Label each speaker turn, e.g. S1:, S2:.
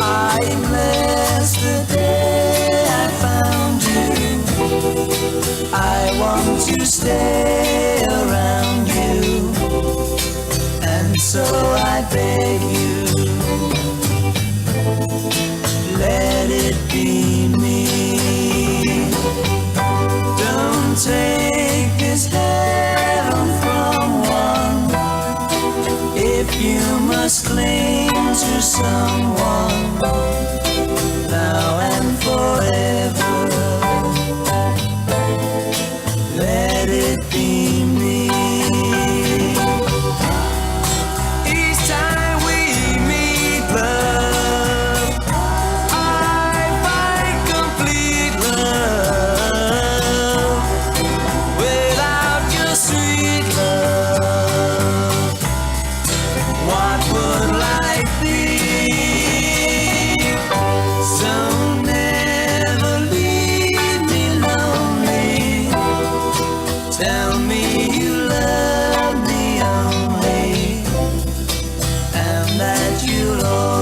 S1: I bless the day I found you. I want to stay around you, and so I beg you, let it be me. Don't take this heaven from one. If you must cling to someone now and forever, let it be me. Each time we meet, love, I find complete love. Without your sweet love, what would life be? So never leave me lonely. Tell me you love me only, and that you'll always